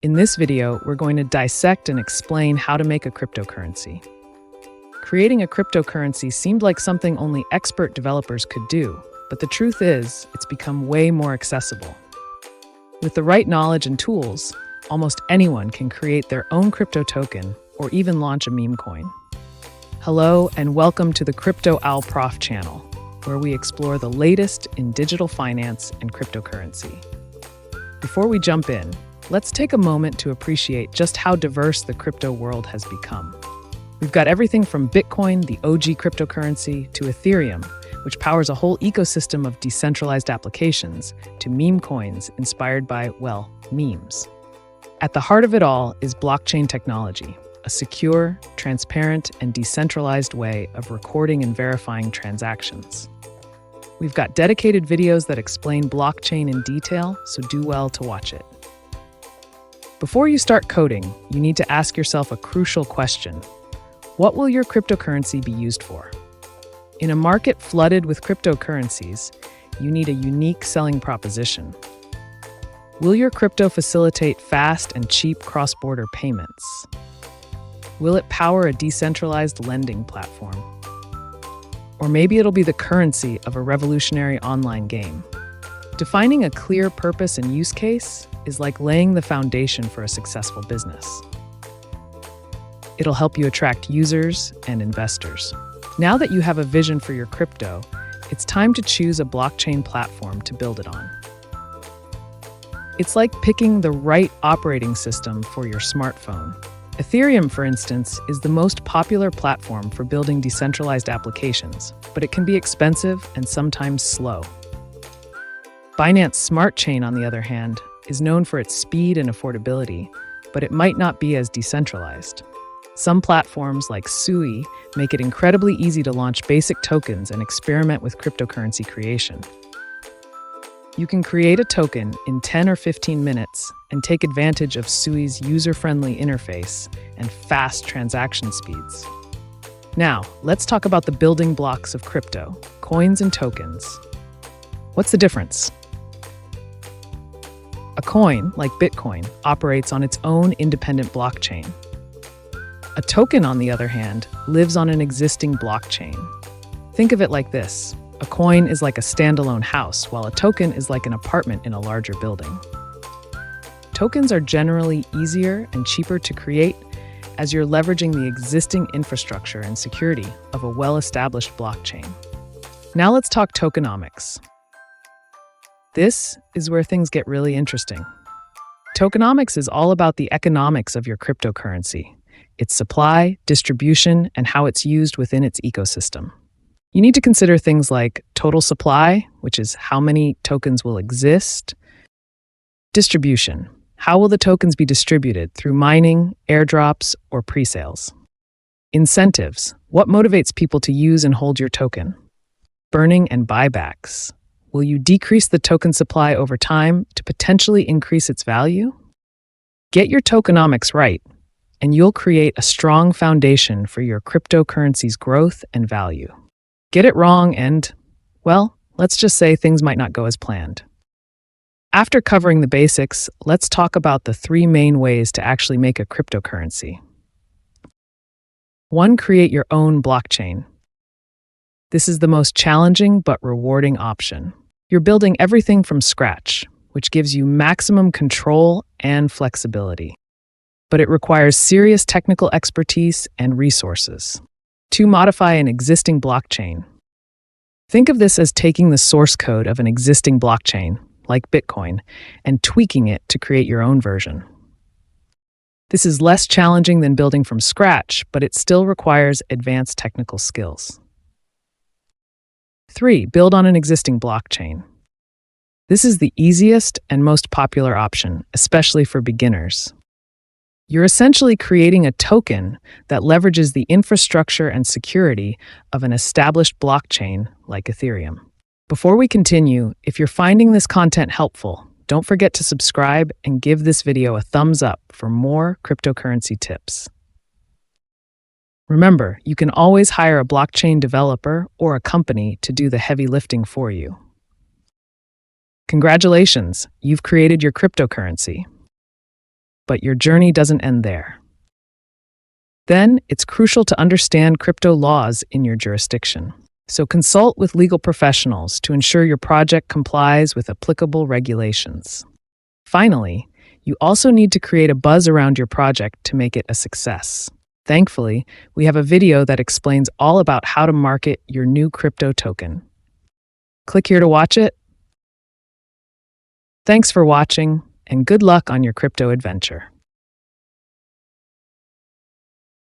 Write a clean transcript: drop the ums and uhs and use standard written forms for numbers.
In this video, we're going to dissect and explain how to make a cryptocurrency. Creating a cryptocurrency seemed like something only expert developers could do, but the truth is, it's become way more accessible. With the right knowledge and tools, almost anyone can create their own crypto token or even launch a meme coin. Hello, and welcome to the Crypto Owl Prof channel, where we explore the latest in digital finance and cryptocurrency. Before we jump in, let's take a moment to appreciate just how diverse the crypto world has become. We've got everything from Bitcoin, the OG cryptocurrency, to Ethereum, which powers a whole ecosystem of decentralized applications, to meme coins inspired by, well, memes. At the heart of it all is blockchain technology, a secure, transparent, and decentralized way of recording and verifying transactions. We've got dedicated videos that explain blockchain in detail, so do well to watch it. Before you start coding, you need to ask yourself a crucial question. What will your cryptocurrency be used for? In a market flooded with cryptocurrencies, you need a unique selling proposition. Will your crypto facilitate fast and cheap cross-border payments? Will it power a decentralized lending platform? Or maybe it'll be the currency of a revolutionary online game. Defining a clear purpose and use case is like laying the foundation for a successful business. It'll help you attract users and investors. Now that you have a vision for your crypto, it's time to choose a blockchain platform to build it on. It's like picking the right operating system for your smartphone. Ethereum, for instance, is the most popular platform for building decentralized applications, but it can be expensive and sometimes slow. Binance Smart Chain, on the other hand, is known for its speed and affordability, but it might not be as decentralized. Some platforms, like Sui, make it incredibly easy to launch basic tokens and experiment with cryptocurrency creation. You can create a token in 10 or 15 minutes and take advantage of Sui's user-friendly interface and fast transaction speeds. Now, let's talk about the building blocks of crypto, coins and tokens. What's the difference? A coin, like Bitcoin, operates on its own independent blockchain. A token, on the other hand, lives on an existing blockchain. Think of it like this. A coin is like a standalone house, while a token is like an apartment in a larger building. Tokens are generally easier and cheaper to create as you're leveraging the existing infrastructure and security of a well-established blockchain. Now let's talk tokenomics. This is where things get really interesting. Tokenomics is all about the economics of your cryptocurrency, its supply, distribution, and how it's used within its ecosystem. You need to consider things like total supply, which is how many tokens will exist. Distribution, how will the tokens be distributed through mining, airdrops, or pre-sales? Incentives, what motivates people to use and hold your token? Burning and buybacks, will you decrease the token supply over time to potentially increase its value? Get your tokenomics right, and you'll create a strong foundation for your cryptocurrency's growth and value. Get it wrong and, well, let's just say things might not go as planned. After covering the basics, let's talk about the three main ways to actually make a cryptocurrency. 1. Create your own blockchain. This is the most challenging but rewarding option. You're building everything from scratch, which gives you maximum control and flexibility. But it requires serious technical expertise and resources. 2. Modify an existing blockchain. Think of this as taking the source code of an existing blockchain, like Bitcoin, and tweaking it to create your own version. This is less challenging than building from scratch, but it still requires advanced technical skills. 3. Build on an existing blockchain. This is the easiest and most popular option, especially for beginners. You're essentially creating a token that leverages the infrastructure and security of an established blockchain like Ethereum. Before we continue, if you're finding this content helpful, don't forget to subscribe and give this video a thumbs up for more cryptocurrency tips. Remember, you can always hire a blockchain developer or a company to do the heavy lifting for you. Congratulations, you've created your cryptocurrency. But your journey doesn't end there. Then, it's crucial to understand crypto laws in your jurisdiction. So consult with legal professionals to ensure your project complies with applicable regulations. Finally, you also need to create a buzz around your project to make it a success. Thankfully, we have a video that explains all about how to market your new crypto token. Click here to watch it. Thanks for watching, and good luck on your crypto adventure.